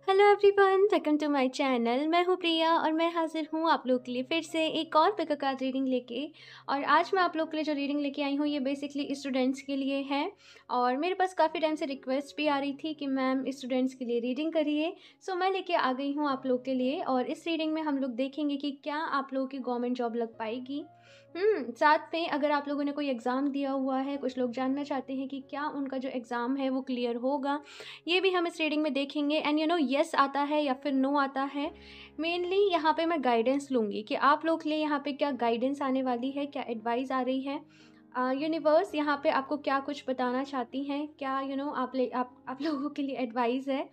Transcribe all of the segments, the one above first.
Hello everyone, welcome to my channel. मैं हूँ प्रिया और मैं हाज़िर हूँ आप लोग के लिए फिर से एक और पिक अ कार्ड रीडिंग लेके। और आज मैं आप लोग के लिए जो रीडिंग लेके आई हूँ ये बेसिकली स्टूडेंट्स के लिए है। और मेरे पास काफ़ी टाइम से रिक्वेस्ट भी आ रही थी कि मैम स्टूडेंट्स के लिए रीडिंग करिए। सो मैं लेके आ गई हूँ आप लोग के लिए। और इस रीडिंग में हम लोग देखेंगे कि क्या आप लोगों की गवर्नमेंट जॉब लग पाएगी। साथ में अगर आप लोगों ने कोई एग्ज़ाम दिया हुआ है, कुछ लोग जानना चाहते हैं कि क्या उनका जो एग्ज़ाम है वो क्लियर होगा, ये भी हम इस रीडिंग में देखेंगे। एंड येस आता है या फिर नो आता है। मेनली यहाँ पे मैं गाइडेंस लूँगी कि आप लोग के लिए यहाँ पे क्या गाइडेंस आने वाली है, क्या एडवाइस आ रही है। यूनिवर्स यहाँ पे आपको क्या कुछ बताना चाहती हैं, क्या आप लोगों के लिए एडवाइस है।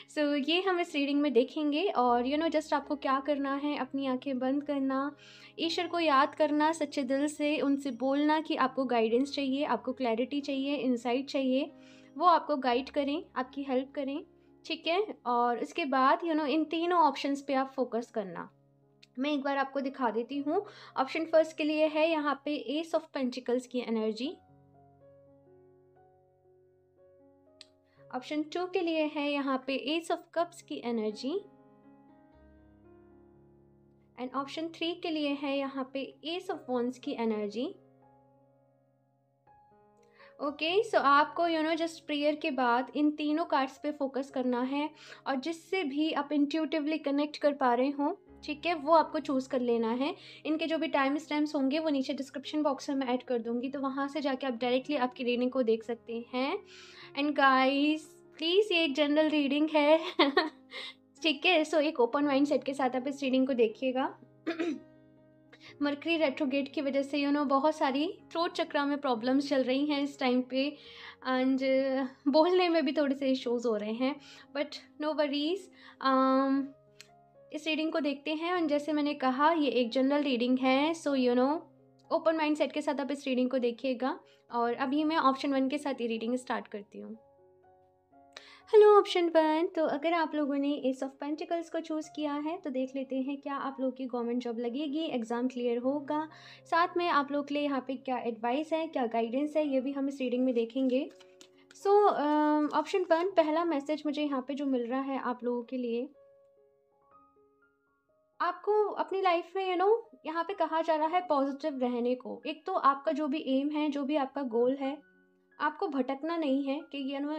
सो ये हम इस रीडिंग में देखेंगे। और जस्ट आपको क्या करना है, अपनी आंखें बंद करना, ईश्वर को याद करना, सच्चे दिल से उनसे बोलना कि आपको गाइडेंस चाहिए, आपको क्लैरिटी चाहिए, इंसाइट चाहिए, वो आपको गाइड करें, आपकी हेल्प करें। ठीक है। और इसके बाद इन तीनों ऑप्शंस पे आप फोकस करना। मैं एक बार आपको दिखा देती हूँ। ऑप्शन फर्स्ट के लिए है यहाँ पे एस ऑफ पेंटिकल्स की एनर्जी। ऑप्शन 2 के लिए है यहाँ पे एस ऑफ कप्स की एनर्जी। एंड ऑप्शन 3 के लिए है यहाँ पे एस ऑफ वॉन्ड्स की एनर्जी। ओके, सो आपको जस्ट प्रेयर के बाद इन तीनों कार्ड्स पे फोकस करना है। और जिससे भी आप इंट्यूटिवली कनेक्ट कर पा रहे हो, ठीक है, वो आपको चूज़ कर लेना है। इनके जो भी टाइम स्टैम्प्स होंगे वो नीचे डिस्क्रिप्शन बॉक्स में मैं ऐड कर दूंगी, तो वहाँ से जाके आप डायरेक्टली आपकी रीडिंग को देख सकते हैं। एंड गाइस, प्लीज़ ये एक जनरल रीडिंग है। ठीक है। सो एक ओपन माइंड सेट के साथ आप इस रीडिंग को देखिएगा। मरकरी रेट्रोगेट की वजह से बहुत सारी थ्रोट चक्रा में प्रॉब्लम्स चल रही हैं इस टाइम पे। एंड बोलने में भी थोड़े से इश्यूज हो रहे हैं, बट नो वरीज। इस रीडिंग को देखते हैं। और जैसे मैंने कहा, ये एक जनरल रीडिंग है। सो ओपन माइंड सेट के साथ आप इस रीडिंग को देखिएगा। और अभी मैं ऑप्शन 1 के साथ ये रीडिंग स्टार्ट करती हूँ। Hello option 1। तो अगर आप लोगों ने एस ऑफ पेंटिकल्स को चूज़ किया है तो देख लेते हैं क्या आप लोग की गवर्नमेंट जॉब लगेगी, एग्ज़ाम क्लियर होगा। साथ में आप लोग के लिए यहाँ पे क्या एडवाइस है, क्या गाइडेंस है, ये भी हम इस रीडिंग में देखेंगे। सो ऑप्शन 1, पहला मैसेज मुझे यहाँ पे जो मिल रहा है आप लोगों के लिए, आपको अपनी लाइफ में यहाँ पे कहा जा रहा है पॉजिटिव रहने को। एक तो आपका जो भी एम है, जो भी आपका गोल है, आपको भटकना नहीं है कि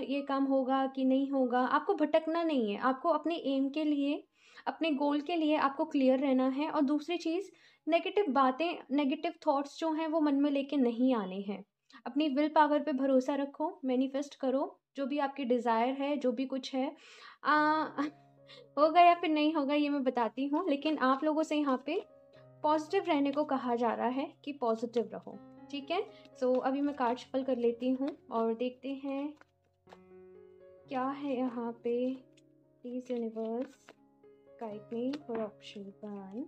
ये काम होगा कि नहीं होगा। आपको भटकना नहीं है, आपको अपने एम के लिए, अपने गोल के लिए आपको क्लियर रहना है। और दूसरी चीज़, नेगेटिव बातें, नेगेटिव थॉट्स जो हैं वो मन में लेके नहीं आने हैं। अपनी विल पावर पे भरोसा रखो, मैनिफेस्ट करो जो भी आपकी डिज़ायर है, जो भी कुछ है। आ, होगा या फिर नहीं होगा ये मैं बताती हूँ, लेकिन आप लोगों से यहाँ पे पॉजिटिव रहने को कहा जा रहा है कि पॉजिटिव रहो। ठीक है। सो अभी मैं कार्ड शफल कर लेती हूँ और देखते हैं क्या है यहाँ पे। Please universe guide me for option 1।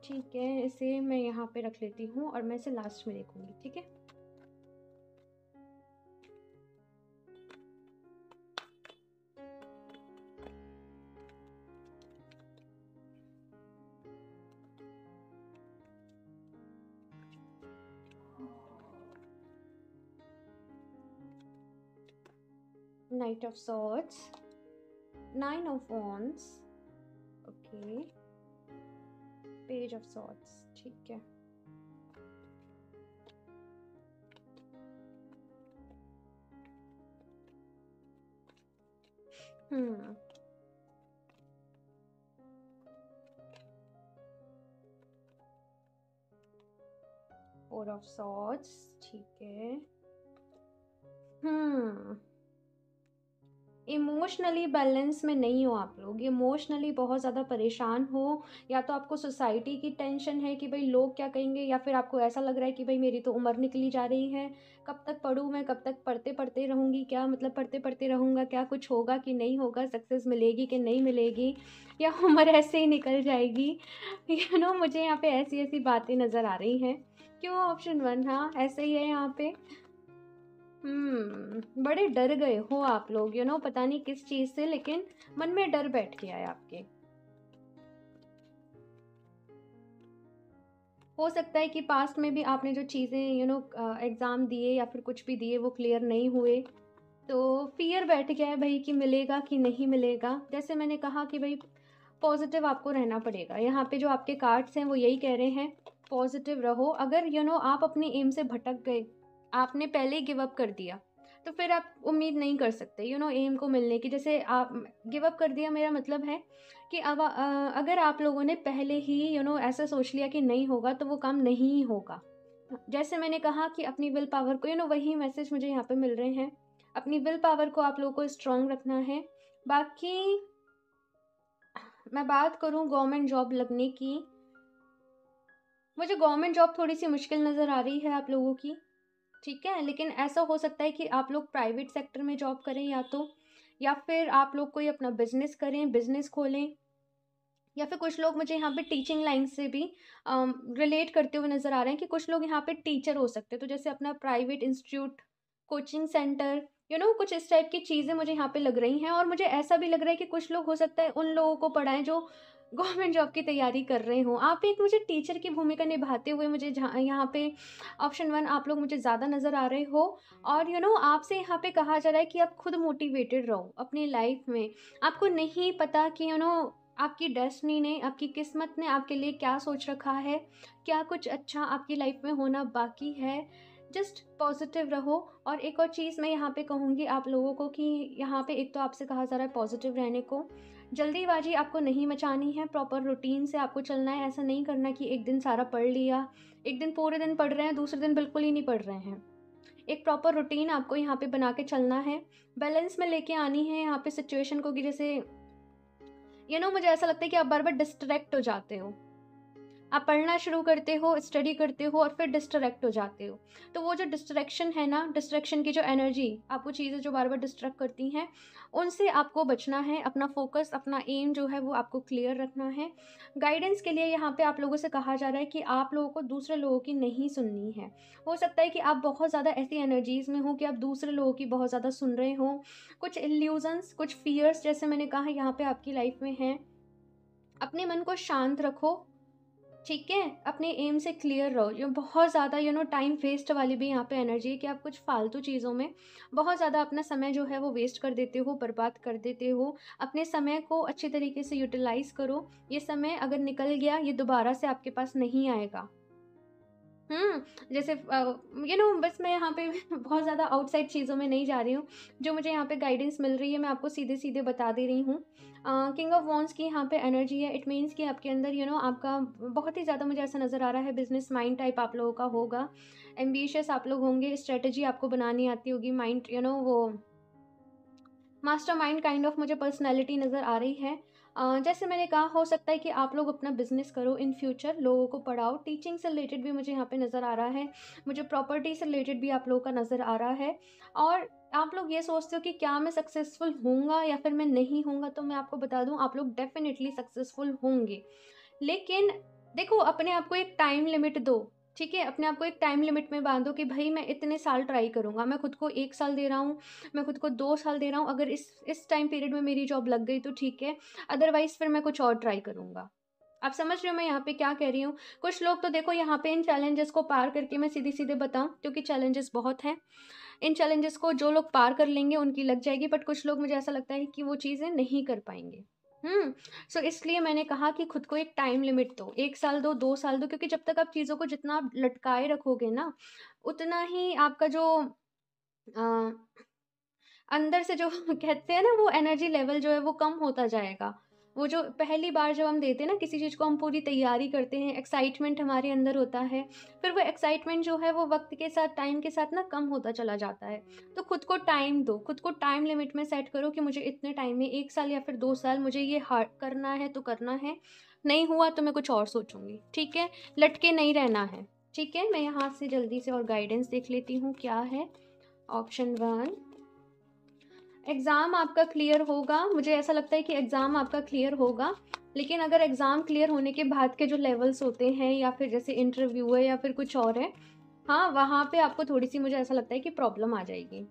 ठीक है, इसे मैं यहाँ पे रख लेती हूँ और मैं इसे लास्ट में देखूंगी। ठीक है। Night of swords, 9 of wands, okay, page of swords. ठीक है। हम्म 4 ऑफ सॉर्ड्स। ठीक है। हम्म इमोशनली बैलेंस में नहीं हो आप लोग, इमोशनली बहुत ज़्यादा परेशान हो। या तो आपको सोसाइटी की टेंशन है कि भाई लोग क्या कहेंगे, या फिर आपको ऐसा लग रहा है कि भाई मेरी तो उम्र निकली जा रही है, कब तक पढूं मैं, कब तक पढ़ते पढ़ते रहूँगी, क्या मतलब पढ़ते पढ़ते रहूँगा, क्या कुछ होगा कि नहीं होगा, सक्सेस मिलेगी कि नहीं मिलेगी, या उम्र ऐसे ही निकल जाएगी। मुझे यहाँ पे ऐसी ऐसी बातें नज़र आ रही हैं। क्यों ऑप्शन 1? हाँ, ऐसे ही है यहाँ पे। बड़े डर गए हो आप लोग, पता नहीं किस चीज से, लेकिन मन में डर बैठ गया है आपके। हो सकता है कि पास्ट में भी आपने जो चीजें एग्जाम दिए या फिर कुछ भी दिए वो क्लियर नहीं हुए। तो फ़ियर बैठ गया है भई कि मिलेगा कि नहीं मिलेगा। जैसे मैंने कहा कि भई पॉज़िटिव आपको रहना पड़ेगा। यहाँ पे जो आपके कार्ड्स हैं वो यही कह रहे हैं, पॉज़िटिव रहो। अगर आप अपने एम से भटक गए, आपने पहले ही गिव अप कर दिया, तो फिर आप उम्मीद नहीं कर सकते एम को मिलने की। जैसे आप गिव अप कर दिया, मेरा मतलब है कि अब अगर आप लोगों ने पहले ही ऐसा सोच लिया कि नहीं होगा, तो वो काम नहीं होगा। जैसे मैंने कहा कि अपनी विल पावर को वही मैसेज मुझे यहाँ पे मिल रहे हैं। अपनी विल पावर को आप लोगों को स्ट्रॉन्ग रखना है। बाकी मैं बात करूँ गवर्नमेंट जॉब लगने की, मुझे गवर्नमेंट जॉब थोड़ी-सी मुश्किल नज़र आ रही है आप लोगों की, ठीक है? लेकिन ऐसा हो सकता है कि आप लोग प्राइवेट सेक्टर में जॉब करें या फिर आप लोग कोई अपना बिज़नेस करें, बिज़नेस खोलें, या फिर कुछ लोग मुझे यहाँ पे टीचिंग लाइन से भी रिलेट करते हुए नज़र आ रहे हैं कि कुछ लोग यहाँ पे टीचर हो सकते हैं। तो जैसे अपना प्राइवेट इंस्टीट्यूट, कोचिंग सेंटर, कुछ इस टाइप की चीज़ें मुझे यहाँ पे लग रही हैं। और मुझे ऐसा भी लग रहा है कि कुछ लोग हो सकता है उन लोगों को पढ़ाएँ जो गवर्नमेंट जॉब की तैयारी कर रहे हों। आप एक मुझे टीचर की भूमिका निभाते हुए मुझे जहाँ यहाँ पे ऑप्शन 1 आप लोग मुझे ज़्यादा नज़र आ रहे हो। और आपसे यहाँ पे कहा जा रहा है कि आप खुद मोटिवेटेड रहो अपनी लाइफ़ में। आपको नहीं पता कि आपकी डेस्टिनी ने, आपकी किस्मत ने आपके लिए क्या सोच रखा है, क्या कुछ अच्छा आपकी लाइफ में होना बाकी है। जस्ट पॉजिटिव रहो। और एक और चीज़ मैं यहाँ पे कहूँगी आप लोगों को कि यहाँ पे एक तो आपसे कहा जा रहा है पॉजिटिव रहने को। जल्दीबाजी आपको नहीं मचानी है, प्रॉपर रूटीन से आपको चलना है। ऐसा नहीं करना कि एक दिन सारा पढ़ लिया, एक दिन पूरे दिन पढ़ रहे हैं, दूसरे दिन बिल्कुल ही नहीं पढ़ रहे हैं। एक प्रॉपर रूटीन आपको यहाँ पे बना के चलना है, बैलेंस में लेके आनी है यहाँ पे सिचुएशन को। कि जैसे मुझे ऐसा लगता है कि आप बार-बार डिस्ट्रैक्ट हो जाते हो। आप पढ़ना शुरू करते हो, स्टडी करते हो और फिर डिस्ट्रैक्ट हो जाते हो। तो वो जो डिस्ट्रैक्शन है ना, डिस्ट्रैक्शन की जो एनर्जी, आपको चीज़ें जो बार-बार डिस्ट्रैक्ट करती हैं, उनसे आपको बचना है। अपना फ़ोकस, अपना एम जो है वो आपको क्लियर रखना है। गाइडेंस के लिए यहाँ पे आप लोगों से कहा जा रहा है कि आप लोगों को दूसरे लोगों की नहीं सुननी है। हो सकता है कि आप बहुत ज़्यादा ऐसी एनर्जीज़ में हो कि आप दूसरे लोगों की बहुत ज़्यादा सुन रहे हो। कुछ इल्यूज़न्स, कुछ फ़ियर्स जैसे मैंने कहा यहाँ पे आपकी लाइफ़ में हैं। अपने मन को शांत रखो, ठीक है? अपने एम से क्लियर रहो। ये बहुत ज़्यादा टाइम वेस्ट वाली भी यहाँ पे एनर्जी है कि आप कुछ फ़ालतू चीज़ों में बहुत ज़्यादा अपना समय जो है वो वेस्ट कर देते हो, बर्बाद कर देते हो। अपने समय को अच्छे तरीके से यूटिलाइज़ करो। ये समय अगर निकल गया, ये दोबारा से आपके पास नहीं आएगा। जैसे बस मैं यहाँ पे बहुत ज़्यादा आउटसाइड चीज़ों में नहीं जा रही हूँ। जो मुझे यहाँ पे गाइडेंस मिल रही है, मैं आपको सीधे-सीधे बता दे रही हूँ। किंग ऑफ वॉन्ड्स की यहाँ पे एनर्जी है। इट मीन्स कि आपके अंदर आपका बहुत ही ज़्यादा मुझे ऐसा नज़र आ रहा है बिज़नेस माइंड टाइप आप लोगों का होगा। एम्बिशियस आप लोग होंगे, स्ट्रैटेजी आपको बनानी आती होगी, माइंड वो मास्टरमाइंड काइंड ऑफ मुझे पर्सनैलिटी नज़र आ रही है। जैसे मैंने कहा, हो सकता है कि आप लोग अपना बिज़नेस करो इन फ्यूचर, लोगों को पढ़ाओ। टीचिंग से रिलेटेड भी मुझे यहाँ पे नज़र आ रहा है। मुझे प्रॉपर्टी से रिलेटेड भी आप लोगों का नज़र आ रहा है। और आप लोग ये सोचते हो कि क्या मैं सक्सेसफुल होऊँगा या फिर मैं नहीं होऊँगा, तो मैं आपको बता दूँ आप लोग डेफ़िनिटली सक्सेसफुल होंगे। लेकिन देखो, अपने आप को एक टाइम लिमिट दो, ठीक है? अपने आप को एक टाइम लिमिट में बाँधो कि भई मैं इतने साल ट्राई करूँगा। मैं खुद को 1 साल दे रहा हूँ, मैं खुद को 2 साल दे रहा हूँ। अगर इस टाइम पीरियड में मेरी जॉब लग गई तो ठीक है, अदरवाइज़ फिर मैं कुछ और ट्राई करूँगा। आप समझ रहे हो मैं यहाँ पे क्या कह रही हूँ? कुछ लोग तो देखो यहाँ पे इन चैलेंजेस को पार करके, मैं सीधे-सीधे बताऊँ क्योंकि चैलेंजेस बहुत हैं। इन चैलेंजेस को जो लोग पार कर लेंगे उनकी लग जाएगी, बट कुछ लोग मुझे ऐसा लगता है कि वो चीज़ें नहीं कर पाएँगे। सो इसलिए मैंने कहा कि खुद को एक टाइम लिमिट दो, 1 साल दो, 2 साल दो, क्योंकि जब तक आप चीज़ों को जितना आप लटकाए रखोगे ना, उतना ही आपका जो अ, अंदर से जो कहते हैं ना, वो एनर्जी लेवल जो है वो कम होता जाएगा। वो जो पहली बार जब हम देते हैं ना किसी चीज़ को, हम पूरी तैयारी करते हैं, एक्साइटमेंट हमारे अंदर होता है, फिर वो एक्साइटमेंट जो है वो वक़्त के साथ, टाइम के साथ ना कम होता चला जाता है। तो खुद को टाइम दो, खुद को टाइम लिमिट में सेट करो कि मुझे इतने टाइम में, 1 साल या फिर 2 साल मुझे ये करना है तो करना है, नहीं हुआ तो मैं कुछ और सोचूँगी, ठीक है? लटके नहीं रहना है, ठीक है? मैं यहाँ से जल्दी से और गाइडेंस देख लेती हूँ क्या है। ऑप्शन 1, एग्ज़ाम आपका क्लियर होगा। मुझे ऐसा लगता है कि एग्ज़ाम आपका क्लियर होगा, लेकिन अगर एग्ज़ाम क्लियर होने के बाद के जो लेवल्स होते हैं, या फिर जैसे इंटरव्यू है या फिर कुछ और है, हाँ, वहाँ पे आपको थोड़ी-सी मुझे ऐसा लगता है कि प्रॉब्लम आ जाएगी।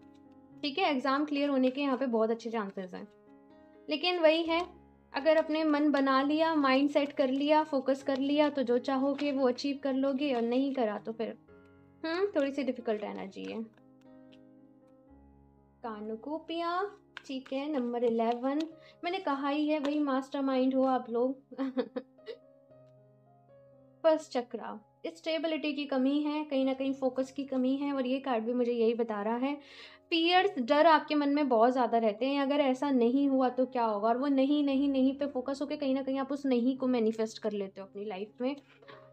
ठीक है? एग्ज़ाम क्लियर होने के यहाँ पे बहुत अच्छे चांसेस हैं। लेकिन वही है, अगर अपने मन बना लिया, माइंड सेट कर लिया, फ़ोकस कर लिया, तो जो चाहोगे वो अचीव कर लोगे, और नहीं करा तो फिर थोड़ी-सी डिफ़िकल्ट एनर्जी है। कानुकोपिया, ठीक है। नंबर 11, मैंने कहा ही है वही मास्टरमाइंड हो आप लोग। फर्स्ट चक्रा, स्टेबिलिटी की कमी है, कहीं ना कहीं फोकस की कमी है, और ये कार्ड भी मुझे यही बता रहा है। फियर्स, डर आपके मन में बहुत ज़्यादा रहते हैं, अगर ऐसा नहीं हुआ तो क्या होगा, और वो नहीं नहीं नहीं पे फोकस होकर कहीं ना कहीं आप उस नहीं को मैनिफेस्ट कर लेते हो अपनी लाइफ में।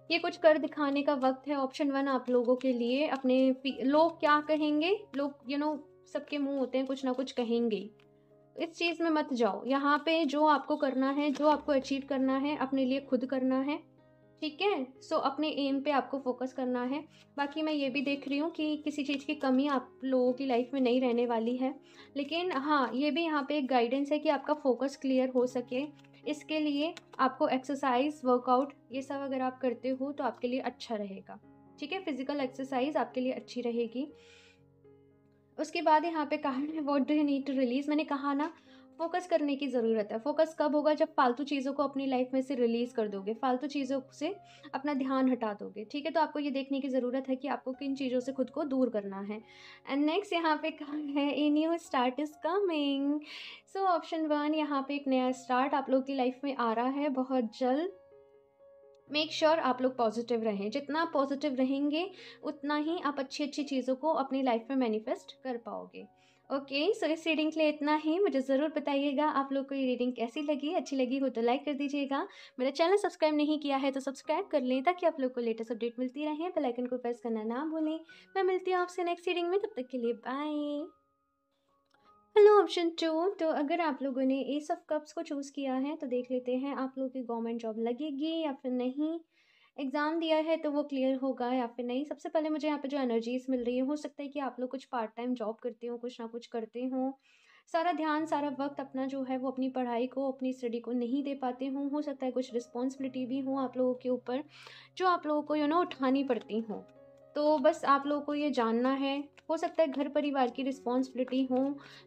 ये कुछ कर दिखाने का वक्त है। ऑप्शन 1 आप लोगों के लिए। अपने लोग क्या कहेंगे, लोग सबके मुंह होते हैं, कुछ ना कुछ कहेंगे ही। इस चीज़ में मत जाओ। यहाँ पे जो आपको करना है, जो आपको अचीव करना है, अपने लिए खुद करना है, ठीक है। सो अपने एम पे आपको फोकस करना है। बाकी मैं ये भी देख रही हूँ कि किसी चीज़ की कमी आप लोगों की लाइफ में नहीं रहने वाली है, लेकिन हाँ, ये भी यहाँ पे एक गाइडेंस है कि आपका फोकस क्लियर हो सके, इसके लिए आपको एक्सरसाइज, वर्कआउट, ये सब अगर आप करते हो तो आपके लिए अच्छा रहेगा, ठीक है। फिजिकल एक्सरसाइज आपके लिए अच्छी रहेगी। उसके बाद यहाँ पे कहा है what do you need to release. मैंने कहा ना, फोकस करने की ज़रूरत है। फोकस कब होगा, जब फालतू चीज़ों को अपनी लाइफ में से रिलीज़ कर दोगे, फालतू चीज़ों से अपना ध्यान हटा दोगे, ठीक है। तो आपको ये देखने की ज़रूरत है कि आपको किन चीज़ों से खुद को दूर करना है। एंड नेक्स्ट यहाँ पे कहा है a new start is coming. So option 1, यहाँ पे एक नया स्टार्ट आप लोग की लाइफ में आ रहा है बहुत जल्द। मेक श्योर आप लोग पॉजिटिव रहें। जितना आप पॉजिटिव रहेंगे उतना ही आप अच्छी अच्छी चीज़ों को अपनी लाइफ में मैनिफेस्ट कर पाओगे। ओके, सो इस रीडिंग के लिए इतना ही। मुझे ज़रूर बताइएगा आप लोग को ये रीडिंग कैसी लगी। अच्छी लगी हो तो लाइक कर दीजिएगा। मेरा चैनल सब्सक्राइब नहीं किया है तो सब्सक्राइब कर लें, ताकि आप लोग को लेटेस्ट अपडेट मिलती रहे। बेल आइकन को प्रेस करना ना भूलें। मैं मिलती हूँ आपसे नेक्स्ट रीडिंग में, तब तक के लिए बाय। हेलो ऑप्शन 2, तो अगर आप लोगों ने एस ऑफ कप्स को चूज़ किया है तो देख लेते हैं आप लोगों की गवर्नमेंट जॉब लगेगी या फिर नहीं। एग्ज़ाम दिया है तो वो क्लियर होगा या फिर नहीं। सबसे पहले मुझे यहाँ पे जो एनर्जीज मिल रही है, हो सकता है कि आप लोग कुछ पार्ट टाइम जॉब करते हो, कुछ ना कुछ करते हो, सारा ध्यान सारा वक्त अपना जो है वो अपनी पढ़ाई को, अपनी स्टडी को नहीं दे पाते हो सकता है कुछ रिस्पॉन्सिबिलिटी भी हो आप लोगों के ऊपर, जो आप लोगों को उठानी पड़ती हो। तो बस आप लोगों को ये जानना है, हो सकता है घर परिवार की रिस्पॉन्सिबिलिटी हो,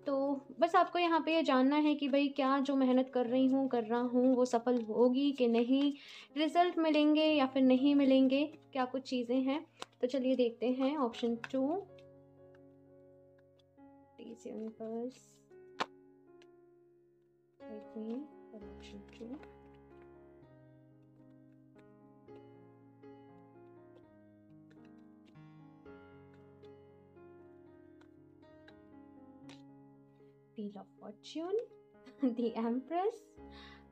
तो बस आपको यहाँ पे ये जानना है कि भाई क्या जो मेहनत कर रही हूँ, कर रहा हूँ, वो सफल होगी कि नहीं, रिजल्ट मिलेंगे या फिर नहीं मिलेंगे, क्या कुछ चीज़ें हैं। तो चलिए देखते हैं option 2, please universe help me for option 2। Wheel of Fortune, The Empress,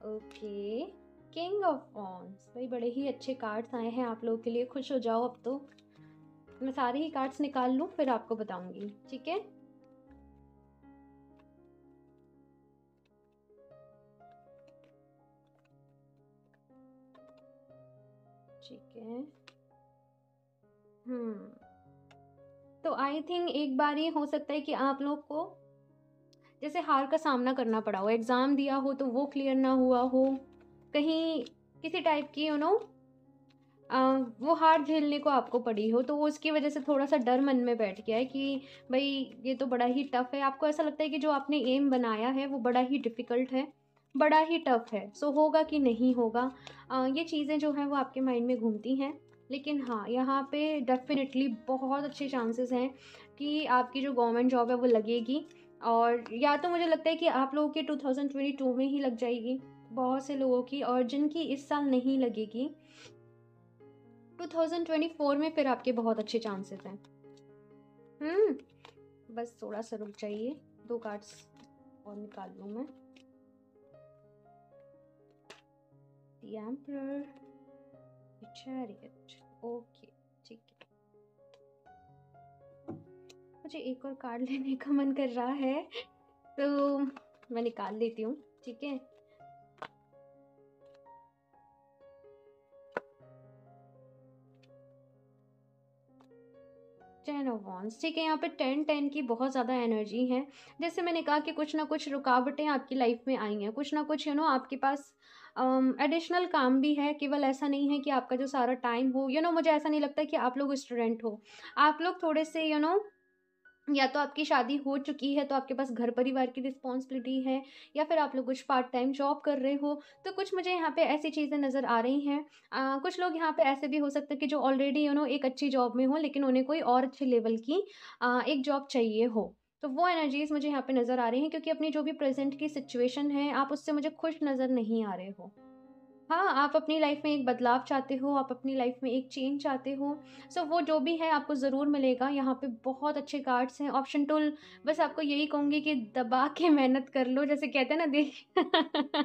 okay, king of wands. भाई बड़े ही अच्छे कार्ड्स आए हैं आप लोगों के लिए, खुश हो जाओ। अब तो मैं सारे ही कार्ड्स निकाल लूँ फिर आपको बताऊंगी, ठीक है। ठीक है, तो आई थिंक एक बार ये हो सकता है कि आप लोग को जैसे हार का सामना करना पड़ा हो, एग्ज़ाम दिया हो तो वो क्लियर ना हुआ हो, कहीं किसी टाइप की वो हार झेलने को आपको पड़ी हो, तो वो उसकी वजह से थोड़ा सा डर मन में बैठ गया है कि भाई ये तो बड़ा ही टफ है। आपको ऐसा लगता है कि जो आपने एम बनाया है वो बड़ा ही डिफ़िकल्ट है, बड़ा ही टफ है, सो होगा कि नहीं होगा। ये चीज़ें जो हैं वो आपके माइंड में घूमती हैं, लेकिन हाँ, यहाँ पे डेफिनेटली बहुत अच्छे चांसेस हैं कि आपकी जो गवर्नमेंट जॉब है वो लगेगी। और या तो मुझे लगता है कि आप लोगों की 2022 में ही लग जाएगी, बहुत से लोगों की, और जिनकी इस साल नहीं लगेगी 2024 में फिर आपके बहुत अच्छे चांसेस हैं। बस थोड़ा सा रुक जाइए, 2 कार्ड्स और निकाल लूँ मैं। The Emperor, The Chariot, okay, ठीक है। मुझे एक और कार्ड लेने का मन कर रहा है तो मैं निकाल लेती हूँ, ठीक है। टेन ऑफ वॉन्ड्स, ठीक है। यहाँ पे 10 की बहुत ज़्यादा एनर्जी है। जैसे मैंने कहा कि कुछ ना कुछ रुकावटें आपकी लाइफ में आई हैं, कुछ ना कुछ आपके पास एडिशनल काम भी है। केवल ऐसा नहीं है कि आपका जो सारा टाइम हो, मुझे ऐसा नहीं लगता कि आप लोग स्टूडेंट हो। आप लोग थोड़े से या तो आपकी शादी हो चुकी है तो आपके पास घर परिवार की रिस्पॉन्सिबिलिटी है, या फिर आप लोग कुछ पार्ट टाइम जॉब कर रहे हो। तो कुछ मुझे यहाँ पे ऐसी चीज़ें नज़र आ रही हैं। कुछ लोग यहाँ पे ऐसे भी हो सकते हैं कि जो ऑलरेडी एक अच्छी जॉब में हो, लेकिन उन्हें कोई और अच्छे लेवल की एक जॉब चाहिए हो। तो वो एनर्जीज़ मुझे यहाँ पे नज़र आ रही हैं, क्योंकि अपनी जो भी प्रेज़ेंट की सिचुएशन है, आप उससे मुझे खुश नज़र नहीं आ रहे हो। हाँ, आप अपनी लाइफ़ में एक बदलाव चाहते हो, आप अपनी लाइफ़ में एक चेंज चाहते हो। सो वो जो भी है आपको ज़रूर मिलेगा। यहाँ पे बहुत अच्छे कार्ड्स हैं। ऑप्शन टूल, बस आपको यही कहूँगी कि दबा के मेहनत कर लो। जैसे कहते हैं ना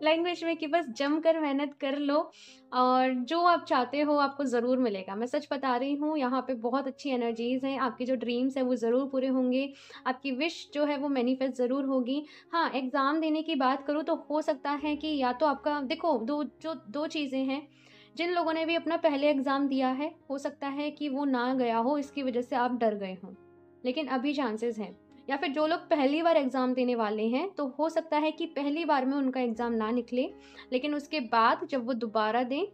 लैंग्वेज में, कि बस जमकर मेहनत कर लो और जो आप चाहते हो आपको ज़रूर मिलेगा। मैं सच बता रही हूँ, यहाँ पे बहुत अच्छी एनर्जीज़ हैं। आपके जो ड्रीम्स हैं वो ज़रूर पूरे होंगे। आपकी विश जो है वो मैनिफेस्ट ज़रूर होगी। हाँ, एग्ज़ाम देने की बात करूँ तो हो सकता है कि या तो आपका देखो 2 चीज़ें हैं। जिन लोगों ने भी अपना पहले एग्ज़ाम दिया है, हो सकता है कि वो ना गया हो, इसकी वज़ह से आप डर गए हों। लेकिन अभी चांसेस हैं। या फिर जो लोग पहली बार एग्ज़ाम देने वाले हैं, तो हो सकता है कि पहली बार में उनका एग्ज़ाम ना निकले, लेकिन उसके बाद जब वो दोबारा दें,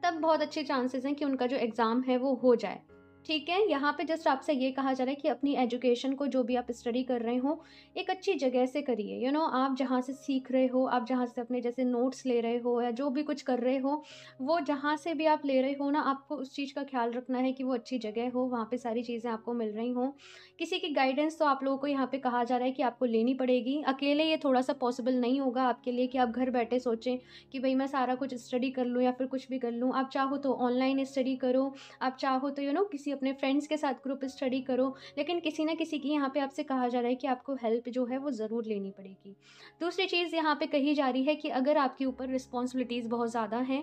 तब बहुत अच्छे चांसेस हैं कि उनका जो एग्ज़ाम है वो हो जाए। ठीक है? यहाँ पे जस्ट आपसे ये कहा जा रहा है कि अपनी एजुकेशन को, जो भी आप स्टडी कर रहे हो, एक अच्छी जगह से करिए। आप जहाँ से सीख रहे हो, आप जहाँ से अपने जैसे नोट्स ले रहे हो या जो भी कुछ कर रहे हो, वो जहाँ से भी आप ले रहे हो ना, आपको उस चीज़ का ख़्याल रखना है कि वो अच्छी जगह हो, वहाँ पे सारी चीज़ें आपको मिल रही हों। किसी की गाइडेंस तो आप लोगों को यहाँ पे कहा जा रहा है कि आपको लेनी पड़ेगी। अकेले ये थोड़ा-सा पॉसिबल नहीं होगा आपके लिए कि आप घर बैठे सोचें कि भई मैं सारा कुछ स्टडी कर लूँ या फिर कुछ भी कर लूँ। आप चाहो तो ऑनलाइन स्टडी करो, आप चाहो तो किसी अपने फ्रेंड्स के साथ ग्रुप स्टडी करो, लेकिन किसी न किसी की यहाँ पे आपसे कहा जा रहा है कि आपको हेल्प जो है वो ज़रूर लेनी पड़ेगी। दूसरी चीज़ यहाँ पे कही जा रही है कि अगर आपके ऊपर रिस्पॉन्सिबिलिटीज़ बहुत ज़्यादा हैं,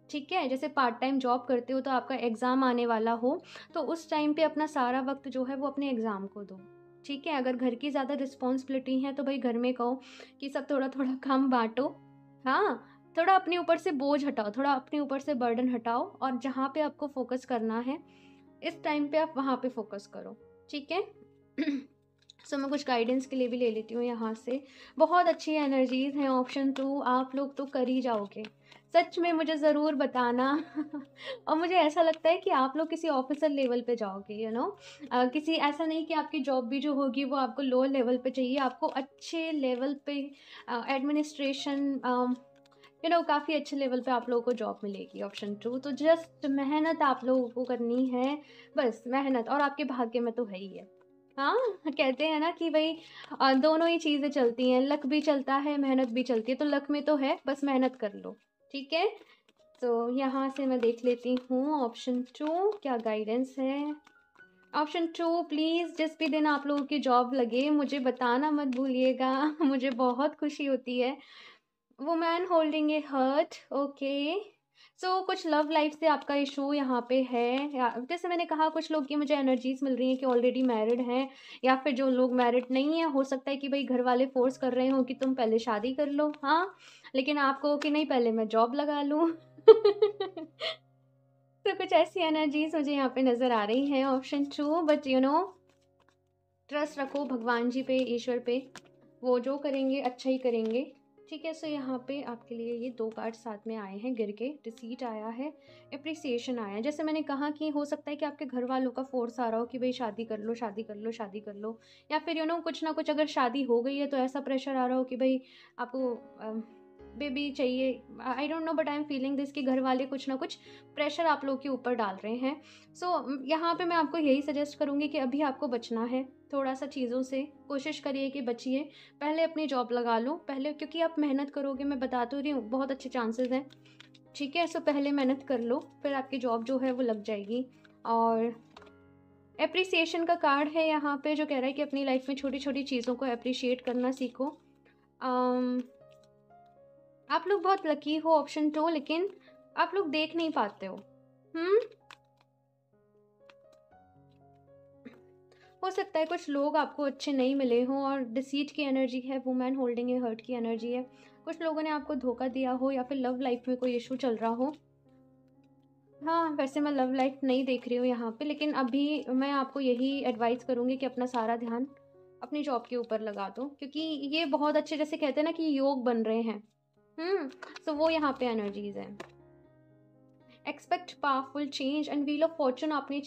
ठीक है? जैसे पार्ट टाइम जॉब करते हो तो आपका एग्ज़ाम आने वाला हो, तो उस टाइम पे अपना सारा वक़्त जो है वो अपने एग्ज़ाम को दो। ठीक है? अगर घर की ज़्यादा रिस्पॉन्सिबिलिटी है तो भई घर में कहो कि सब थोड़ा-थोड़ा काम बाँटो। हाँ, थोड़ा अपने ऊपर से बोझ हटाओ, थोड़ा अपने ऊपर से बर्डन हटाओ और जहाँ पे आपको फ़ोकस करना है, इस टाइम पे आप वहाँ पे फ़ोकस करो, ठीक है? सो मैं कुछ गाइडेंस के लिए भी ले लेती हूँ यहाँ से। बहुत अच्छी एनर्जीज़ हैं। ऑप्शन 2, आप लोग तो कर ही जाओगे। सच में मुझे ज़रूर बताना। और मुझे ऐसा लगता है कि आप लोग किसी ऑफ़िसर लेवल पे जाओगे, किसी ऐसा नहीं कि आपकी जॉब भी जो होगी वो आपको लो लेवल पे चाहिए, आपको अच्छे लेवल पे एडमिनिस्ट्रेशन काफ़ी अच्छे लेवल पे आप लोगों को जॉब मिलेगी। ऑप्शन 2, तो जस्ट मेहनत आप लोगों को करनी है, बस मेहनत, और आपके भाग्य में तो है ही है। हाँ, कहते हैं ना कि भई दोनों ही चीज़ें चलती हैं, लक भी चलता है, मेहनत भी चलती है, तो लक में तो है, बस मेहनत कर लो, ठीक है? तो यहाँ से मैं देख लेती हूँ ऑप्शन 2 क्या गाइडेंस है। ऑप्शन 2, प्लीज़ जिस भी दिन आप लोगों की जॉब लगे मुझे बताना मत भूलिएगा। मुझे बहुत खुशी होती है। Woman holding a heart, okay. So कुछ लव लाइफ से आपका इशू यहाँ पे है, या जैसे मैंने कहा कुछ लोग की मुझे एनर्जीज मिल रही हैं कि ऑलरेडी मैरिड हैं, या फिर जो लोग मैरिड नहीं है, हो सकता है कि भाई घर वाले फोर्स कर रहे हो कि तुम पहले शादी कर लो, हाँ, लेकिन आप कहो कि नहीं पहले मैं जॉब लगा लूँ। तो कुछ ऐसी एनर्जीज मुझे यहाँ पे नज़र आ रही हैं। ऑप्शन 2, बट ट्रस्ट रखो भगवान जी पे, ईश्वर पे, वो जो करेंगे अच्छा ही करेंगे। ठीक है, सो यहाँ पे आपके लिए ये 2 कार्ड साथ में आए हैं गिर के। डिसीट आया है, एप्रिसिएशन आया है। जैसे मैंने कहा कि हो सकता है कि आपके घर वालों का फ़ोर्स आ रहा हो कि भई शादी कर लो, शादी कर लो, शादी कर लो, या फिर कुछ ना कुछ, अगर शादी हो गई है तो ऐसा प्रेशर आ रहा हो कि भई आपको बेबी चाहिए। I don't know, but I am feeling this कि घर वाले कुछ ना कुछ प्रेशर आप लोग के ऊपर डाल रहे हैं। सो यहाँ पे मैं आपको यही सजेस्ट करूँगी कि अभी आपको बचना है थोड़ा-सा चीज़ों से, कोशिश करिए कि बचिए। पहले अपनी जॉब लगा लो, पहले, क्योंकि आप मेहनत करोगे, मैं बता तो रही हूँ, बहुत अच्छे चांसेस हैं, ठीक है? सो पहले मेहनत कर लो, फिर आपकी जॉब जो है वो लग जाएगी। और एप्रिसिएशन का कार्ड है यहाँ पे, जो कह रहा है कि अपनी लाइफ में छोटी-छोटी चीज़ों को एप्रिशिएट करना सीखो। अम, आप लोग बहुत लकी हो, ऑप्शन 2, लेकिन आप लोग देख नहीं पाते हो। हुँ? हो सकता है कुछ लोग आपको अच्छे नहीं मिले हों, और डिसीट की एनर्जी है, वुमेन होल्डिंग ए हर्ट की एनर्जी है। कुछ लोगों ने आपको धोखा दिया हो, या फिर लव लाइफ में कोई इशू चल रहा हो। हाँ, वैसे मैं लव लाइफ नहीं देख रही हूँ यहाँ पे, लेकिन अभी मैं आपको यही एडवाइस करूँगी कि अपना सारा ध्यान अपनी जॉब के ऊपर लगा दो, क्योंकि ये बहुत अच्छे, जैसे कहते हैं ना कि योग बन रहे हैं। सो वो यहाँ पे एनर्जीज़ हैं। Expect powerful change and wheel of Fortune आपने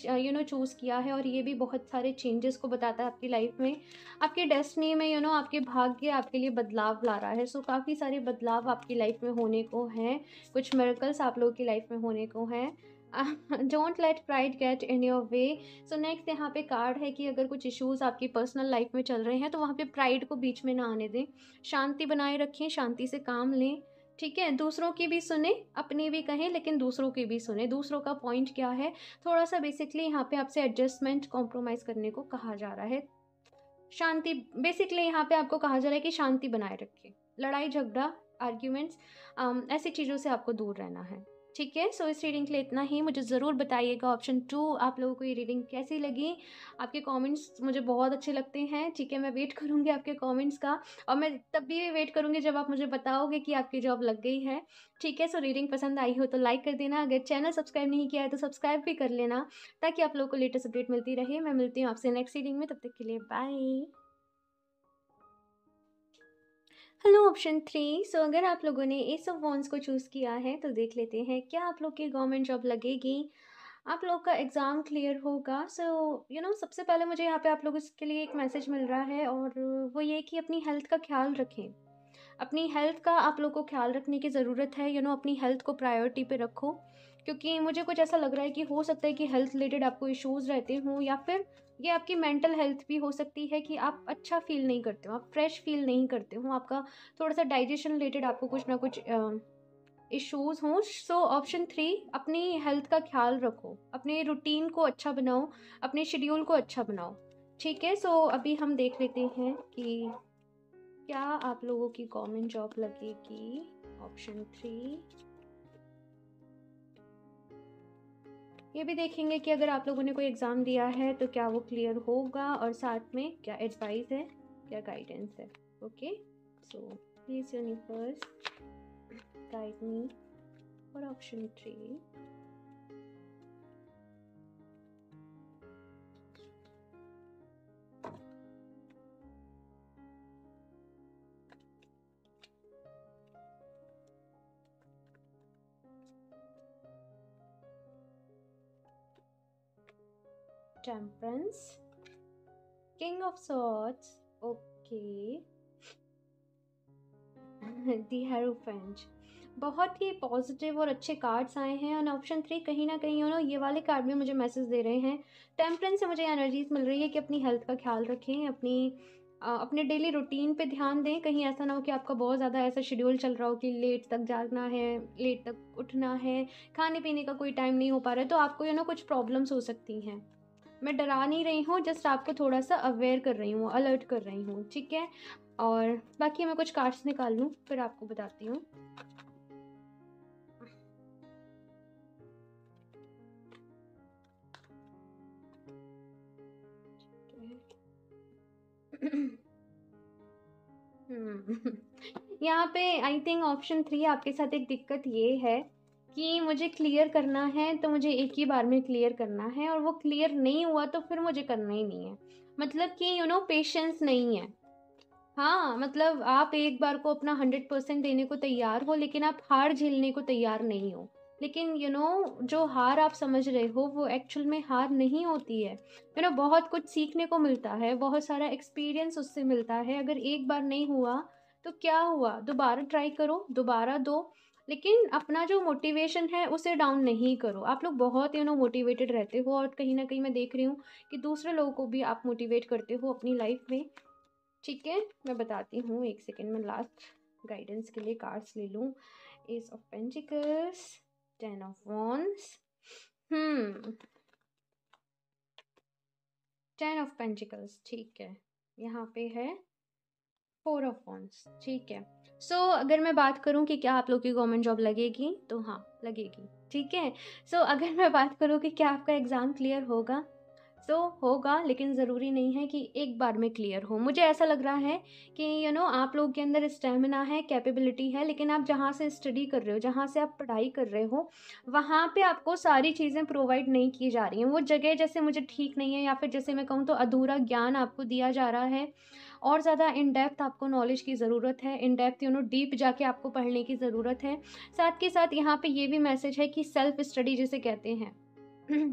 चूज़ किया है, और ये भी बहुत सारे चेंजेस को बताता है आपकी लाइफ में। आपकी डेस्टिनी में आपके भाग्य आपके लिए बदलाव ला रहा है। सो काफ़ी सारे बदलाव आपकी लाइफ में होने को हैं, कुछ मिरेकल्स आप लोगों की लाइफ में होने को हैं। Don't let pride get in your way. So next यहाँ पे कार्ड है कि अगर कुछ इश्यूज आपकी पर्सनल लाइफ में चल रहे हैं तो वहाँ पे प्राइड को बीच में ना आने दें, शांति बनाए रखें, शांति से काम लें। ठीक है, दूसरों की भी सुने, अपनी भी कहें, लेकिन दूसरों की भी सुने। दूसरों का पॉइंट क्या है, थोड़ा सा बेसिकली यहाँ पे आपसे एडजस्टमेंट, कॉम्प्रोमाइज़ करने को कहा जा रहा है। शांति, बेसिकली यहाँ पे आपको कहा जा रहा है कि शांति बनाए रखें, लड़ाई झगड़ा, आर्ग्यूमेंट्स, ऐसी चीज़ों से आपको दूर रहना है। ठीक है, सो इस रीडिंग के लिए इतना ही। मुझे ज़रूर बताइएगा ऑप्शन 2 आप लोगों को ये रीडिंग कैसी लगी। आपके कमेंट्स मुझे बहुत अच्छे लगते हैं। ठीक है, मैं वेट करूँगी आपके कमेंट्स का, और मैं तब भी वेट करूँगी जब आप मुझे बताओगे कि आपकी जॉब लग गई है। ठीक है, सो रीडिंग पसंद आई हो तो लाइक कर देना, अगर चैनल सब्सक्राइब नहीं किया है तो सब्सक्राइब भी कर लेना, ताकि आप लोगों को लेटेस्ट अपडेट मिलती रहे। मैं मिलती हूँ आपसे नेक्स्ट रीडिंग में, तब तक के लिए बाय। Hello option 3। सो अगर आप लोगों ने एस ऑफ वॉन्ड्स को चूज़ किया है तो देख लेते हैं क्या आप लोग की गवर्नमेंट जॉब लगेगी, आप लोग का एग्ज़ाम क्लियर होगा। सो सबसे पहले मुझे यहाँ पे आप लोगों के लिए एक मैसेज मिल रहा है, और वो ये कि अपनी हेल्थ का ख्याल रखें। अपनी हेल्थ का आप लोग को ख्याल रखने की ज़रूरत है। अपनी हेल्थ को प्रायोरिटी पे रखो, क्योंकि मुझे कुछ ऐसा लग रहा है कि हो सकता है कि हेल्थ रिलेटेड आपको इश्यूज़ रहते हों, या फिर ये आपकी मेंटल हेल्थ भी हो सकती है कि आप अच्छा फ़ील नहीं करते हो, आप फ्रेश फ़ील नहीं करते हो, आपका थोड़ा-सा डाइजेशन रिलेटेड आपको कुछ ना कुछ इश्यूज़ हों। सो ऑप्शन 3, अपनी हेल्थ का ख्याल रखो, अपने रूटीन को अच्छा बनाओ, अपने शेड्यूल को अच्छा बनाओ। ठीक है, सो अभी हम देख लेते हैं कि क्या आप लोगों की गवर्नमेंट जॉब लगेगी। ऑप्शन 3, ये भी देखेंगे कि अगर आप लोगों ने कोई एग्ज़ाम दिया है तो क्या वो क्लियर होगा, और साथ में क्या एडवाइस है, क्या गाइडेंस है। Okay, so please universe guide me for option 3। Temperance, king of swords, okay, the hierophant. बहुत ही पॉजिटिव और अच्छे कार्ड्स आए हैं। और ऑप्शन 3 कहीं ना कहीं ये वाले कार्ड भी मुझे मैसेज दे रहे हैं। टेम्परेंस से मुझे एनर्जीज मिल रही है कि अपनी हेल्थ का ख्याल रखें, अपने डेली रूटीन पे ध्यान दें। कहीं ऐसा ना हो कि आपका बहुत ज़्यादा ऐसा शेड्यूल चल रहा हो कि लेट तक जागना है, लेट तक उठना है, खाने पीने का कोई टाइम नहीं हो पा रहा है, तो आपको कुछ प्रॉब्लम्स हो सकती हैं। मैं डरा नहीं रही हूँ, जस्ट आपको थोड़ा सा अवेयर कर रही हूँ, अलर्ट कर रही हूँ। ठीक है, और बाकी मैं कुछ कार्ड्स निकाल लूँ फिर आपको बताती हूँ। यहाँ पे आई थिंक ऑप्शन 3 आपके साथ एक दिक्कत ये है कि मुझे क्लियर करना है तो मुझे एक ही बार में क्लियर करना है, और वो क्लियर नहीं हुआ तो फिर मुझे करना ही नहीं है। मतलब कि पेशेंस नहीं है। हाँ, मतलब आप एक बार को अपना 100% देने को तैयार हो, लेकिन आप हार झेलने को तैयार नहीं हो। लेकिन जो हार आप समझ रहे हो वो एक्चुअल में हार नहीं होती है। बहुत कुछ सीखने को मिलता है, बहुत सारा एक्सपीरियंस उससे मिलता है। अगर एक बार नहीं हुआ तो क्या हुआ, दोबारा ट्राई करो, दोबारा दो। लेकिन अपना जो मोटिवेशन है उसे डाउन नहीं करो। आप लोग बहुत मोटिवेटेड रहते हो, और कहीं ना कहीं मैं देख रही हूँ कि दूसरे लोगों को भी आप मोटिवेट करते हो अपनी लाइफ में। ठीक है, मैं बताती हूँ, एक सेकेंड में लास्ट गाइडेंस के लिए कार्ड्स ले लूँ। S of pentacles, 10 of wands, 10 of pentacles, ठीक है। यहाँ पे है 4 ऑफ वॉन्ड्स, ठीक है। सो अगर मैं बात करूँ कि क्या आप लोग की गवर्नमेंट जॉब लगेगी, तो हाँ लगेगी। ठीक है, सो अगर मैं बात करूँ कि क्या आपका एग्ज़ाम क्लियर होगा, तो होगा, लेकिन ज़रूरी नहीं है कि एक बार में क्लियर हो। मुझे ऐसा लग रहा है कि आप लोग के अंदर स्टेमिना है, कैपेबिलिटी है, लेकिन आप जहाँ से स्टडी कर रहे हो, जहाँ से आप पढ़ाई कर रहे हो, वहाँ पे आपको सारी चीज़ें प्रोवाइड नहीं की जा रही हैं। वो जगह जैसे मुझे ठीक नहीं है, या फिर जैसे मैं कहूँ तो अधूरा ज्ञान आपको दिया जा रहा है। और ज़्यादा इन डेप्थ आपको नॉलेज की ज़रूरत है, इन डेप्थ डीप जाके आपको पढ़ने की ज़रूरत है। साथ के साथ यहाँ पे ये भी मैसेज है कि सेल्फ स्टडी जिसे कहते हैं,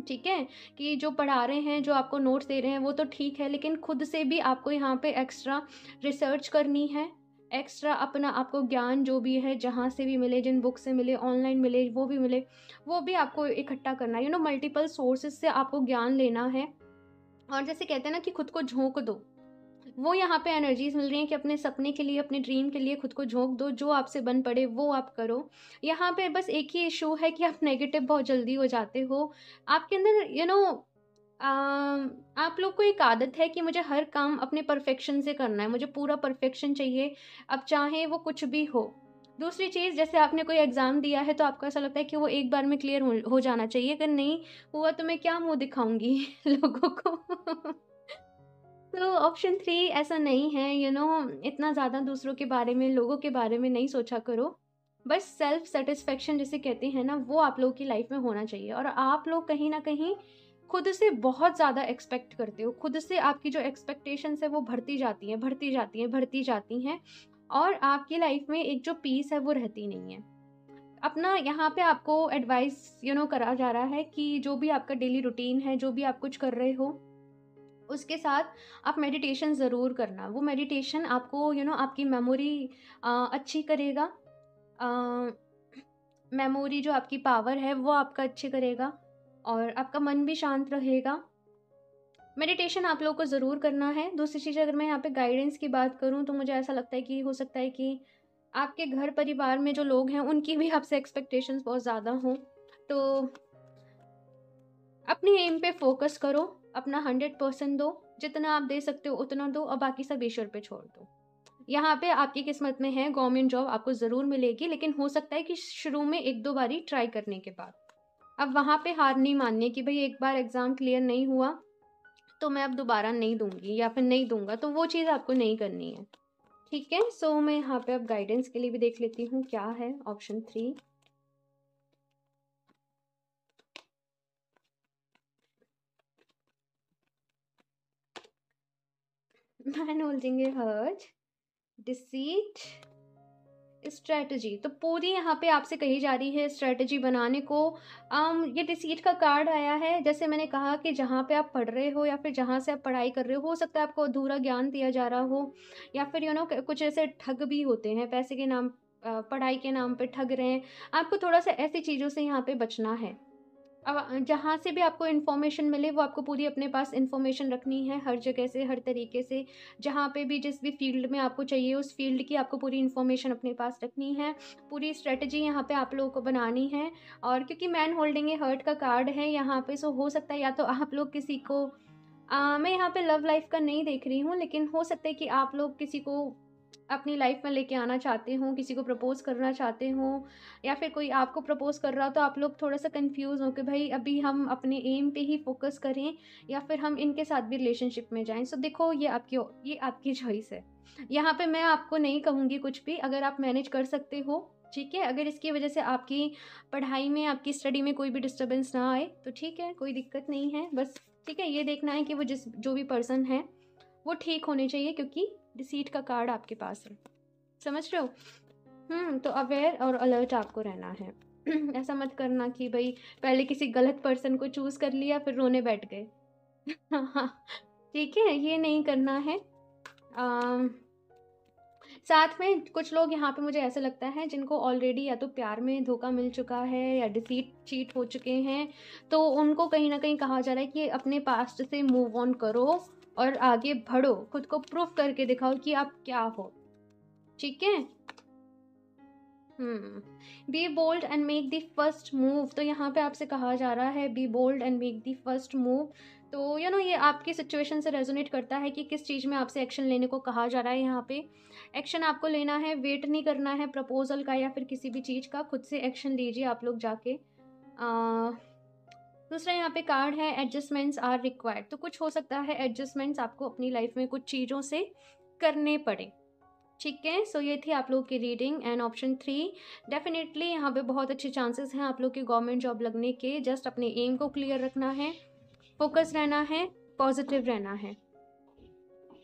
ठीक है, कि जो पढ़ा रहे हैं, जो आपको नोट्स दे रहे हैं वो तो ठीक है, लेकिन खुद से भी आपको यहाँ पे एक्स्ट्रा रिसर्च करनी है। एक्स्ट्रा अपना आपको ज्ञान जो भी है जहाँ से भी मिले, जिन बुक से मिले, ऑनलाइन मिले, वो भी मिले, वो भी आपको इकट्ठा करना है। मल्टीपल सोर्सेज से आपको ज्ञान लेना है। और जैसे कहते हैं ना कि खुद को झोंक दो, वो यहाँ पे एनर्जीज मिल रही हैं कि अपने सपने के लिए, अपने ड्रीम के लिए खुद को झोंक दो, जो आपसे बन पड़े वो आप करो। यहाँ पे बस एक ही इशू है कि आप नेगेटिव बहुत जल्दी हो जाते हो। आपके अंदर आप लोग को एक आदत है कि मुझे हर काम अपने परफेक्शन से करना है, मुझे पूरा परफेक्शन चाहिए, अब चाहे वो कुछ भी हो। दूसरी चीज़, जैसे आपने कोई एग्ज़ाम दिया है तो आपको ऐसा लगता है कि वो एक बार में क्लियर हो जाना चाहिए, अगर नहीं हुआ तो मैं क्या मुँह दिखाऊँगी लोगों को। तो ऑप्शन 3 ऐसा नहीं है, इतना ज़्यादा दूसरों के बारे में, लोगों के बारे में नहीं सोचा करो। बस सेल्फ सैटिस्फैक्शन जिसे कहते हैं ना, वो आप लोगों की लाइफ में होना चाहिए। और आप लोग कहीं न कहीं खुद से बहुत ज़्यादा एक्सपेक्ट करते हो। खुद से आपकी जो एक्सपेक्टेशंस है वो बढ़ती जाती हैं, बढ़ती जाती हैं, बढ़ती जाती हैं, और आपकी लाइफ में एक जो पीस है वो रहती नहीं है। अपना यहाँ पे आपको एडवाइस करा जा रहा है कि जो भी आपका डेली रूटीन है, जो भी आप कुछ कर रहे हो, उसके साथ आप मेडिटेशन ज़रूर करना। वो मेडिटेशन आपको आपकी मेमोरी अच्छी करेगा। मेमोरी जो आपकी पावर है वो आपका अच्छी करेगा, और आपका मन भी शांत रहेगा। मेडिटेशन आप लोगों को ज़रूर करना है। दूसरी चीज़, अगर मैं यहाँ पे गाइडेंस की बात करूँ तो मुझे ऐसा लगता है कि हो सकता है कि आपके घर परिवार में जो लोग हैं उनकी भी आपसे एक्सपेक्टेशंस बहुत ज़्यादा हों। तो अपनी एम पे फोकस करो, अपना 100% दो, जितना आप दे सकते हो उतना दो, और बाकी सब ईश्वर पे छोड़ दो। यहाँ पे आपकी किस्मत में है, गवर्नमेंट जॉब आपको ज़रूर मिलेगी, लेकिन हो सकता है कि शुरू में 1-2 बारी ट्राई करने के बाद। अब वहाँ पे हार नहीं माननी कि भई एक बार एग्ज़ाम क्लियर नहीं हुआ, तो मैं अब दोबारा नहीं दूँगी या फिर नहीं दूँगा, तो वो चीज़ आपको नहीं करनी है। ठीक है? सो मैं यहाँ पे अब गाइडेंस के लिए भी देख लेती हूँ क्या है ऑप्शन 3। मैन होल्डिंग ए हर्ज, डिसीट, स्ट्रैटेजी। तो पूरी यहाँ पे आपसे कही जा रही है स्ट्रैटेजी बनाने को। ये डिसीट का कार्ड आया है। जैसे मैंने कहा कि जहाँ पे आप पढ़ रहे हो या फिर जहाँ से आप पढ़ाई कर रहे हो सकता है आपको अधूरा ज्ञान दिया जा रहा हो, या फिर कुछ ऐसे ठग भी होते हैं, पैसे के नाम पढ़ाई के नाम पे ठग रहे हैं। आपको थोड़ा सा ऐसी चीज़ों से यहाँ पे बचना है। अब जहाँ से भी आपको इन्फॉर्मेशन मिले वो आपको पूरी अपने पास इन्फॉर्मेशन रखनी है, हर जगह से, हर तरीके से। जहाँ पे भी, जिस भी फील्ड में आपको चाहिए उस फील्ड की आपको पूरी इन्फॉर्मेशन अपने पास रखनी है। पूरी स्ट्रेटजी यहाँ पे आप लोगों को बनानी है। और क्योंकि मैन होल्डिंग ए हर्ट का कार्ड है यहाँ पे, सो हो सकता है या तो आप लोग किसी को मैं यहाँ पे लव लाइफ का नहीं देख रही हूँ, लेकिन हो सकता है कि आप लोग किसी को अपनी लाइफ में लेके आना चाहते हो, किसी को प्रपोज़ करना चाहते हो, या फिर कोई आपको प्रपोज़ कर रहा हो, तो आप लोग थोड़ा-सा कन्फ्यूज़ हो कि भई अभी हम अपने एम पे ही फ़ोकस करें या फिर हम इनके साथ भी रिलेशनशिप में जाएँ। सो देखो, ये आपकी चॉइस है। यहाँ पे मैं आपको नहीं कहूँगी कुछ भी, अगर आप मैनेज कर सकते हो, ठीक है? अगर इसकी वज़ह से आपकी पढ़ाई में, आपकी स्टडी में कोई भी डिस्टर्बेंस ना आए, तो ठीक है, कोई दिक्कत नहीं है। बस ठीक है, ये देखना है कि वो जो भी पर्सन है, वो ठीक होने चाहिए, क्योंकि डिसीट का कार्ड आपके पास है। समझ रहे हो? तो अवेयर और अलर्ट आपको रहना है। ऐसा मत करना कि भई पहले किसी गलत पर्सन को चूज़ कर लिया फिर रोने बैठ गए। हाँ, ठीक है? ये नहीं करना है। साथ में कुछ लोग यहाँ पे मुझे ऐसा लगता है जिनको ऑलरेडी या तो प्यार में धोखा मिल चुका है या चीट हो चुके हैं, तो उनको कहीं न कहीं कहा जा रहा है कि अपने पास्ट से मूव ऑन करो और आगे बढ़ो, खुद को प्रूव करके दिखाओ कि आप क्या हो। ठीक है? Be bold and make the first move. तो यहाँ पे आपसे कहा जा रहा है be bold and make the first move. तो ये आपकी सिचुएशन से रेजोनेट करता है कि किस चीज़ में आपसे एक्शन लेने को कहा जा रहा है। यहाँ पे एक्शन आपको लेना है, वेट नहीं करना है प्रपोजल का या फिर किसी भी चीज़ का, खुद से एक्शन लीजिए आप लोग जाके। दूसरा यहाँ पे कार्ड है एडजस्टमेंट्स आर रिक्वायर्ड। तो कुछ हो सकता है एडजस्टमेंट्स आपको अपनी लाइफ में कुछ चीज़ों से करने पड़े। ठीक है? सो ये थी आप लोग की रीडिंग। एंड ऑप्शन 3 डेफिनेटली यहाँ पे बहुत अच्छे चांसेस हैं आप लोग की गवर्नमेंट जॉब लगने के। जस्ट अपने एम को क्लियर रखना है, फोकस रहना है, पॉजिटिव रहना है।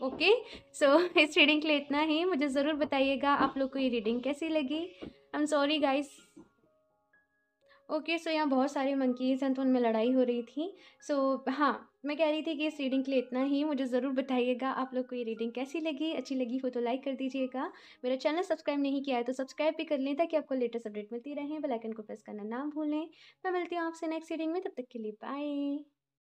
ओके, सो इस रीडिंग के लिए इतना ही। मुझे ज़रूर बताइएगा आप लोग को ये रीडिंग कैसी लगी। I am sorry guys. Okay, so यहाँ बहुत सारे मंकीज़ हैं तो उनमें लड़ाई हो रही थी। सो हाँ, मैं कह रही थी कि इस रीडिंग के लिए इतना ही। मुझे ज़रूर बताइएगा आप लोग को ये रीडिंग कैसी लगी। अच्छी लगी हो तो लाइक कर दीजिएगा। मेरा चैनल सब्सक्राइब नहीं किया है तो सब्सक्राइब भी कर लें ताकि आपको लेटेस्ट अपडेट मिलती रहे। बेल आइकन को प्रेस करना ना भूलें। मैं मिलती हूँ आपसे नेक्स्ट रीडिंग में, तब तक के लिए बाय।